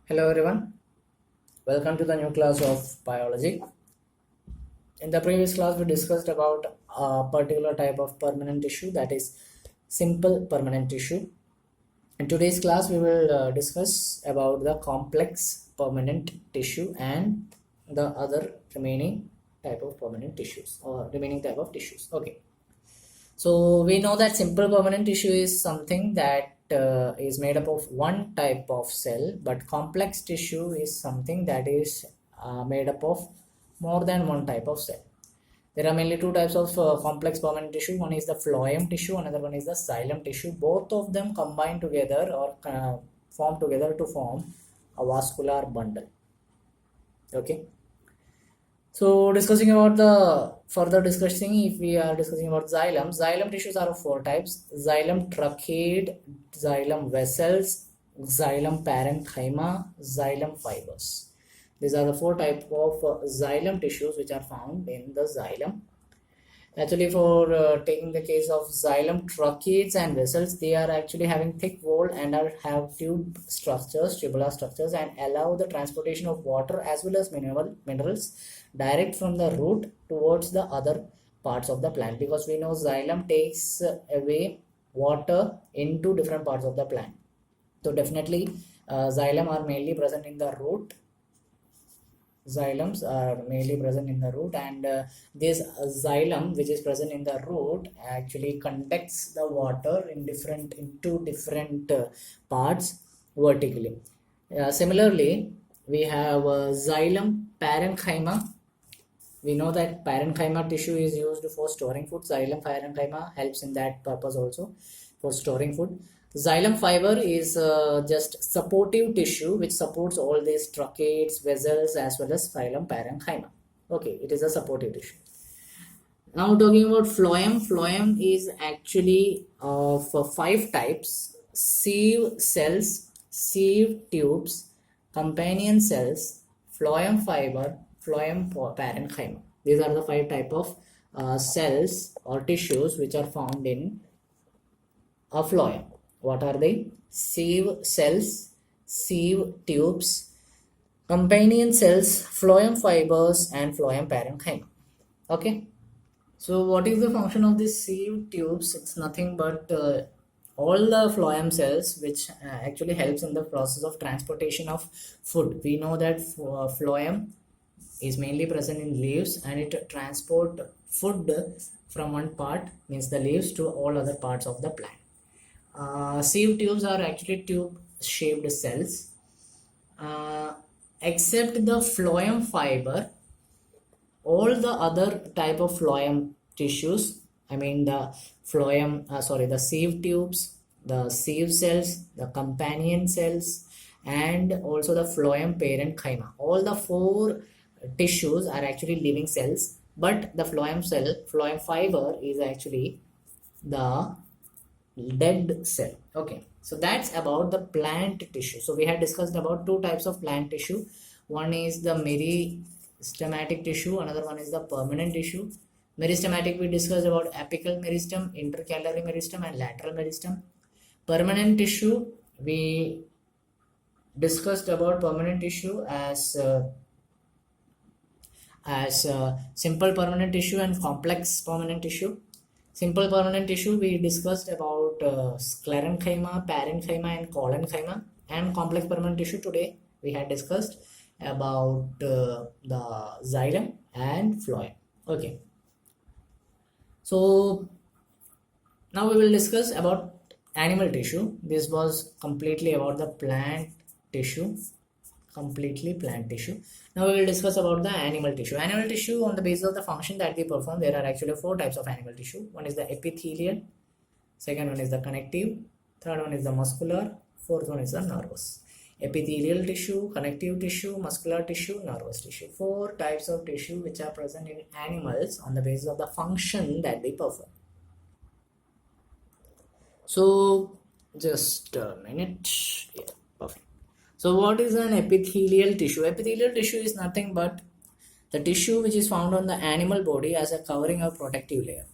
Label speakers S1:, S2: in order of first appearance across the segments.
S1: Hello everyone, welcome to the new class of biology. In the previous class we discussed about a particular type of permanent tissue, that is simple permanent tissue. In today's class we will discuss about the complex permanent tissue and the other remaining type of permanent tissues or remaining type of tissues. Okay. So we know that simple permanent tissue is something that is made up of one type of cell, but complex tissue is something that is made up of more than one type of cell. There are mainly two types of complex permanent tissue. One is the phloem tissue, another one is the xylem tissue. Both of them combine together or form together to form a vascular bundle. Okay. So discussing about if we are discussing about xylem tissues are of four types: xylem tracheids, xylem vessels, xylem parenchyma, xylem fibers. These are the four types of xylem tissues which are found in the xylem. Actually, for taking the case of xylem tracheids and vessels, they are actually having thick wall and have tube structures, tubular structures, and allow the transportation of water as well as minerals direct from the root towards the other parts of the plant, because we know xylem takes away water into different parts of the plant. So definitely xylem are mainly present in the root. Xylems are mainly present in the root, and this xylem which is present in the root actually conducts the water into different parts vertically. Similarly, we have xylem parenchyma. We know that parenchyma tissue is used for storing food. Xylem parenchyma helps in that purpose also, for storing food. Xylem fiber is just supportive tissue which supports all these tracheids, vessels, as well as xylem parenchyma. Okay, it is a supportive tissue. Now talking about phloem is actually of five types: sieve cells, sieve tubes, companion cells, phloem fiber, phloem parenchyma. These are the five type of cells or tissues which are found in a phloem. What are they? Sieve cells, sieve tubes, companion cells, phloem fibers, and phloem parenchyma. Okay. So what is the function of these sieve tubes? It's nothing but all the phloem cells which actually helps in the process of transportation of food. We know that phloem is mainly present in leaves, and it transport food from one part, means the leaves, to all other parts of the plant. Sieve tubes are actually tube shaped cells. Except the phloem fiber, all the other type of phloem tissues, I mean the the sieve tubes, the sieve cells, the companion cells, and also the phloem parenchyma, all the four tissues are actually living cells, but the phloem fiber is actually the dead cell. Okay, so that's about the plant tissue. So we had discussed about two types of plant tissue. One is the meristematic tissue, another one is the permanent tissue. Meristematic, we discussed about apical meristem, intercalary meristem, and lateral meristem. Permanent tissue, we discussed about permanent tissue as simple permanent tissue and complex permanent tissue. Simple permanent tissue, we discussed about sclerenchyma, parenchyma, and collenchyma. And complex permanent tissue, today we had discussed about the xylem and phloem. Okay. So now we will discuss about animal tissue. This was completely about the plant tissue. Completely plant tissue. Now we will discuss about the animal tissue. Animal tissue, on the basis of the function that they perform, there are actually four types of animal tissue. One is the epithelial, second one is the connective, third one is the muscular, fourth one is the nervous. Epithelial tissue, connective tissue, muscular tissue, nervous tissue. Four types of tissue which are present in animals on the basis of the function that they perform. So just a minute. Yeah, perfect. So what is an epithelial tissue? Epithelial tissue is nothing but the tissue which is found on the animal body as a covering or protective layer.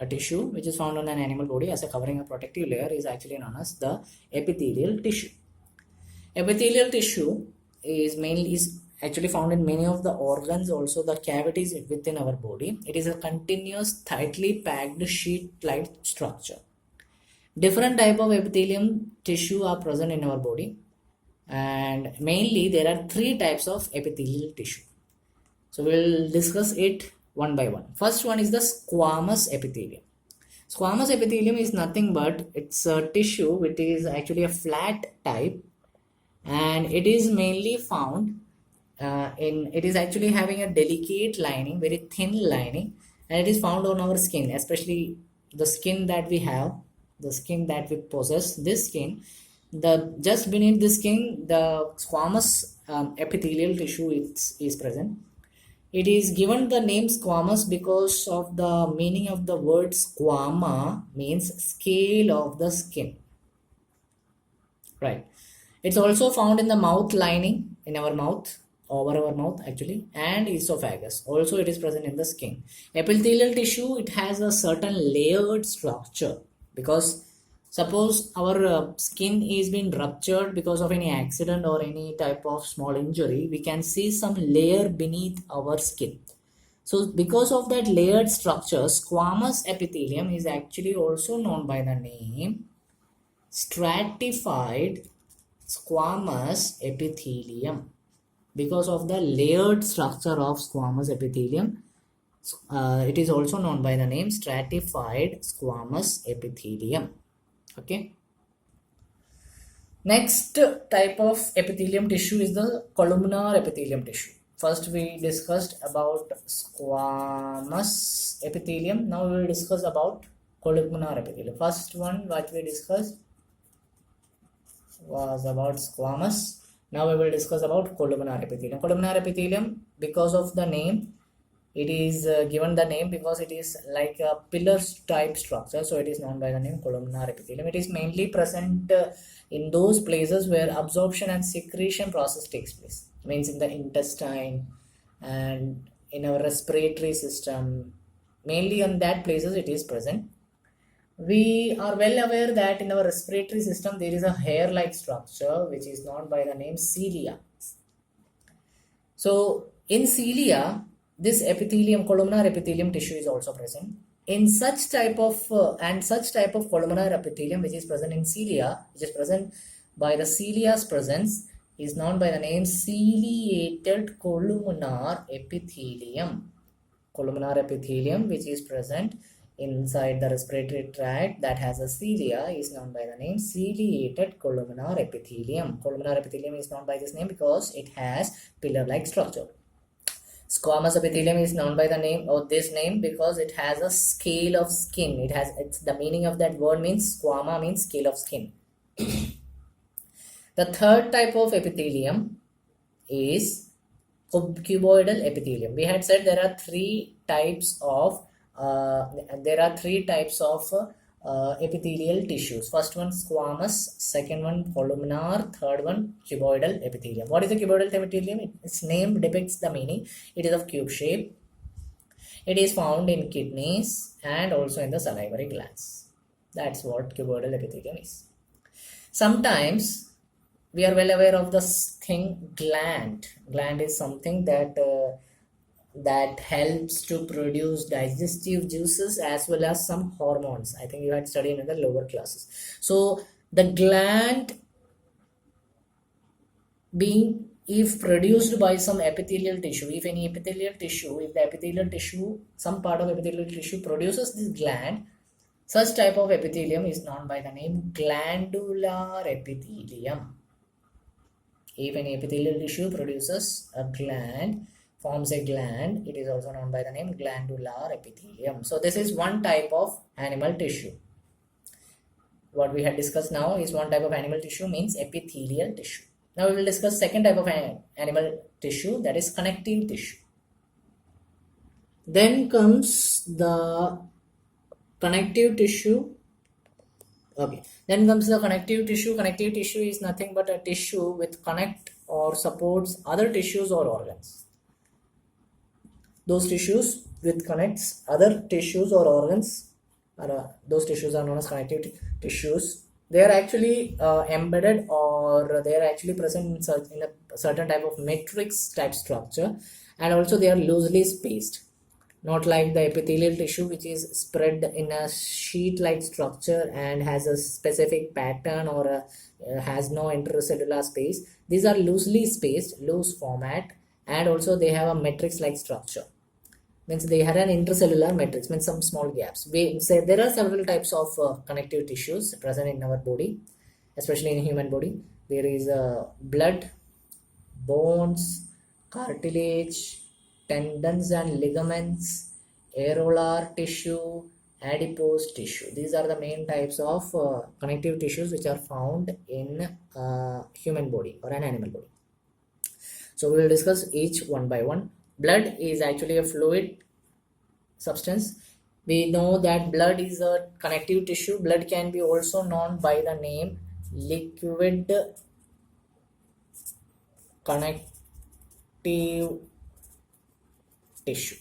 S1: A tissue which is found on an animal body as a covering or protective layer is actually known as the epithelial tissue. Epithelial tissue is actually found in many of the organs, also the cavities within our body. It is a continuous, tightly packed sheet-like structure. Different type of epithelium tissue are present in our body, and mainly there are three types of epithelial tissue. So we'll discuss it one by one. First one is the squamous epithelium. Squamous epithelium is nothing but it's a tissue which is actually a flat type, and it is mainly found it is actually having a delicate lining, very thin lining, and it is found on our skin, especially the skin that we have, the skin that we possess. This skin, the just beneath the skin, the squamous epithelial tissue is present. It is given the name squamous because of the meaning of the word squama, means scale of the skin. Right. It's also found in the mouth lining, in our mouth, over our mouth actually, and esophagus. Also it is present in the skin. Epithelial tissue, it has a certain layered structure, because suppose our skin is being ruptured because of any accident or any type of small injury, we can see some layer beneath our skin. So because of that layered structure, squamous epithelium is actually also known by the name stratified squamous epithelium. Because of the layered structure of squamous epithelium, it is also known by the name stratified squamous epithelium. Okay. Next type of epithelium tissue is the columnar epithelium tissue. First we discussed about squamous epithelium. Now we will discuss about columnar epithelium. First one what we discussed was about squamous. Now we will discuss about columnar epithelium. Columnar epithelium, because of the name, it is given the name because it is like a pillar type structure, so it is known by the name columnar epithelium. It is mainly present in those places where absorption and secretion process takes place, means in the intestine and in our respiratory system. Mainly on that places it is present. We are well aware that in our respiratory system there is a hair-like structure which is known by the name cilia. So in cilia, this epithelium, columnar epithelium tissue is also present. In such type of columnar epithelium which is present in cilia, which is present by the cilia's presence, is known by the name ciliated columnar epithelium. Columnar epithelium which is present inside the respiratory tract that has a cilia is known by the name ciliated columnar epithelium. Columnar epithelium is known by this name because it has pillar-like structure. Squamous epithelium is known by the name or this name because it has a scale of skin. It's the meaning of that word means squama means scale of skin. The third type of epithelium is cuboidal epithelium. We had said there are three types of epithelial tissues. First one squamous, second one columnar, third one cuboidal epithelium. What is the cuboidal epithelium? Its name depicts the meaning. It is of cube shape. It is found in kidneys and also in the salivary glands. That's what cuboidal epithelium is. Sometimes we are well aware of the thing gland. Gland is something that helps to produce digestive juices as well as some hormones. I think you had studied in the lower classes. So the gland being, if produced by some epithelial tissue, if the epithelial tissue, some part of epithelial tissue produces this gland, such type of epithelium is known by the name glandular epithelium. If an epithelial tissue produces a gland, forms a gland, it is also known by the name glandular epithelium. So this is one type of animal tissue. What we had discussed now is one type of animal tissue, means epithelial tissue. Now we will discuss second type of animal tissue, that is connective tissue. Then comes the connective tissue. Okay, then comes the connective tissue. Connective tissue is nothing but a tissue with connect or supports other tissues or organs. Those tissues with connects other tissues or organs, those tissues are known as connective tissues. They are actually embedded, or they are actually present in a certain type of matrix type structure, and also they are loosely spaced, not like the epithelial tissue, which is spread in a sheet like structure and has a specific pattern, or has no intercellular space. These are loosely spaced, loose format, and also they have a matrix like structure, means they had an intercellular matrix, means some small gaps. We say there are several types of connective tissues present in our body, especially in human body. There is blood, bones, cartilage, tendons and ligaments, areolar tissue, adipose tissue. These are the main types of connective tissues which are found in human body or an animal body. So we will discuss each one by one. Blood is actually a fluid substance. We know that blood is a connective tissue. Blood can be also known by the name liquid connective tissue.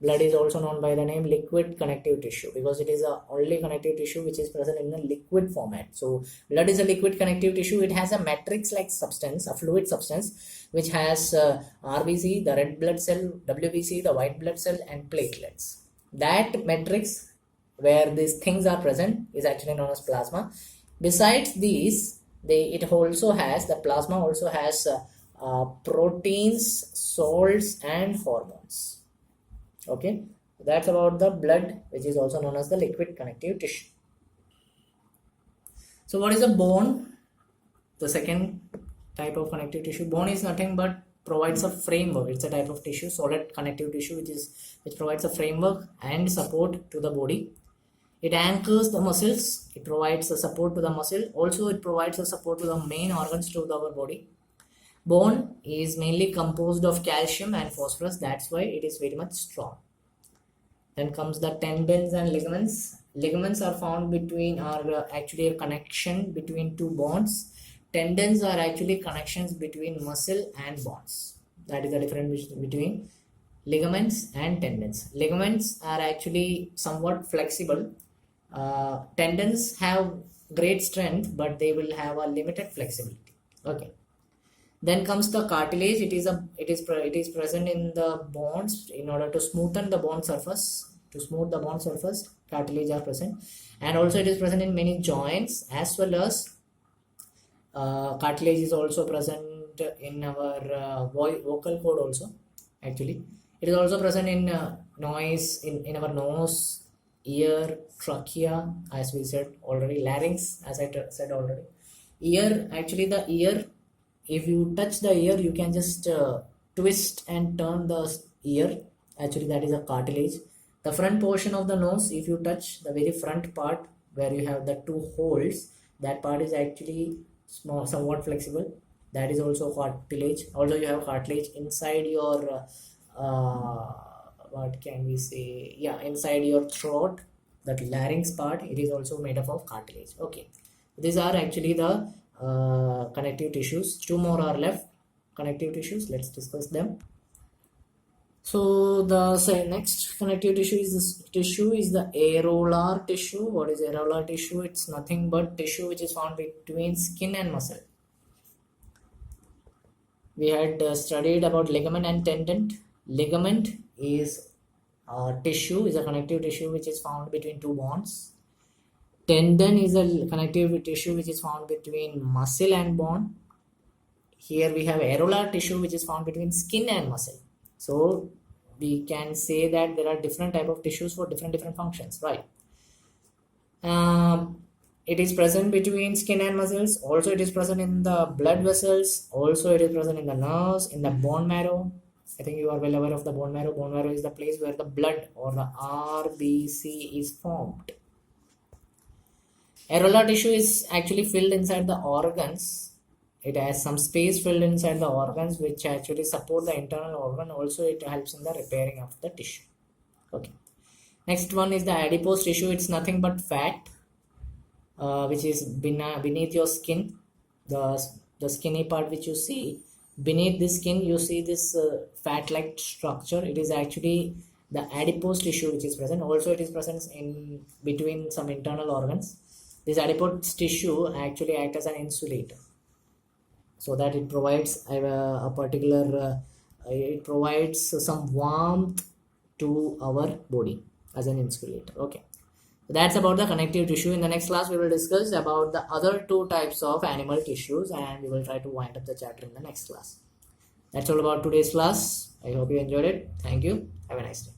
S1: Blood is also known by the name liquid connective tissue because it is the only connective tissue which is present in a liquid format. So blood is a liquid connective tissue. It has a matrix like substance, a fluid substance, which has RBC, the red blood cell, WBC, the white blood cell, and platelets. That matrix where these things are present is actually known as plasma. Besides these, the plasma also has proteins, salts, and hormones. Okay, that's about the blood, which is also known as the liquid connective tissue. So what is a bone? The second type of connective tissue. Bone is nothing but provides a framework. It's a type of tissue, solid connective tissue, which provides a framework and support to the body. It anchors the muscles. It provides a support to the muscle. Also, it provides a support to the main organs to our body. Bone is mainly composed of calcium and phosphorus. That's why it is very much strong. Then comes the tendons and ligaments. Ligaments are found actually a connection between two bonds. Tendons are actually connections between muscle and bonds. That is the difference between ligaments and tendons. Ligaments are actually somewhat flexible. Tendons have great strength, but they will have a limited flexibility. Okay. Then comes the cartilage. It is present in the bones in order to smoothen the bone surface. To smooth the bone surface, cartilage are present, and also it is present in many joints, as well as cartilage is also present in our vocal cord also. Actually, it is also present in noise in our nose, ear, trachea, as we said already, larynx, as I said already. Ear, actually the ear, if you touch the ear, you can just twist and turn the ear. Actually, that is a cartilage. The front portion of the nose, if you touch the very front part where you have the two holes, that part is actually small, somewhat flexible. That is also cartilage. Also, you have cartilage inside your what can we say? Yeah, inside your throat, that larynx part, it is also made up of cartilage. Okay, these are actually the connective tissues. Two more are left, connective tissues. Let's discuss them. So the next connective tissue is the areolar tissue. What is areolar tissue? It's nothing but tissue which is found between skin and muscle. We had studied about ligament and tendon. Ligament is a connective tissue which is found between two bonds. Tendon is a connective tissue which is found between muscle and bone. Here we have areolar tissue which is found between skin and muscle. So we can say that there are different type of tissues for different functions, right? It is present between skin and muscles. Also, it is present in the blood vessels. Also, it is present in the nerves, in the bone marrow. I think you are well aware of the bone marrow. Bone marrow is the place where the blood or the RBC is formed. Areolar tissue is actually filled inside the organs. It has some space filled inside the organs which actually support the internal organ. Also, it helps in the repairing of the tissue. Okay. Next one is the adipose tissue. It's nothing but fat which is beneath your skin. The skinny part which you see beneath the skin, you see this fat-like structure. It is actually the adipose tissue which is present. Also, it is present in between some internal organs. This adipose tissue actually acts as an insulator, so that it provides a particular it provides some warmth to our body as an insulator. Okay, so that's about the connective tissue. In the next class we will discuss about the other two types of animal tissues, and we will try to wind up the chapter in the next class. That's all about today's class. I hope you enjoyed it. Thank you. Have a nice day.